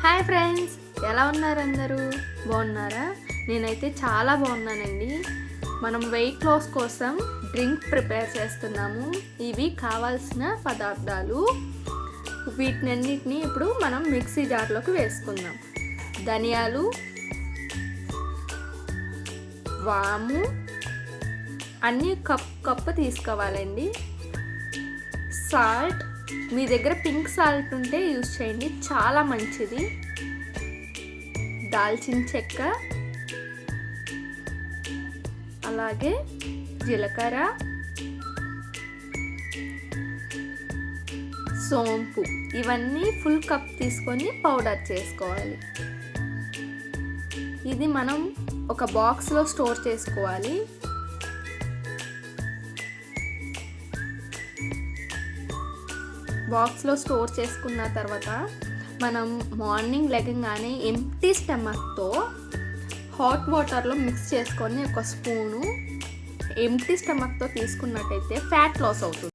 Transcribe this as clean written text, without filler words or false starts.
Hi friends, ఎలా ఉన్నారు అందరూ? బాగున్నారా? నేనైతే చాలా బాగున్నానండి. మనం వెయిట్ లాస్ కోసం డ్రింక్ ప్రిపేర్ చేస్తున్నాము. ఇవి కావాల్సిన పదార్థాలు. వీటినన్నిటిని ఇప్పుడు మనం మిక్సీ జార్లోకి వేసుకుందాం. ధనియాలు, వాము అన్నీ కప్పు తీసుకోవాలండి. సాల్ట్, మీ దగ్గర పింక్ సాల్ట్ ఉంటే యూజ్ చేయండి, చాలా మంచిది. దాల్చిన చెక్క, అలాగే జీలకర్ర, సోంపు, ఇవన్నీ ఫుల్ కప్ తీసుకొని పౌడర్ చేసుకోవాలి. ఇది మనం ఒక బాక్స్లో స్టోర్ చేసుకోవాలి. బాక్స్లో స్టోర్ చేసుకున్న తర్వాత మనం మార్నింగ్ లెగంగానే ఎంప్టీ స్టమక్తో హాట్ వాటర్లో మిక్స్ చేసుకొని ఒక స్పూను ఎంప్టీ స్టమక్తో తీసుకున్నట్టయితే ఫ్యాట్ లాస్ అవుతుంది.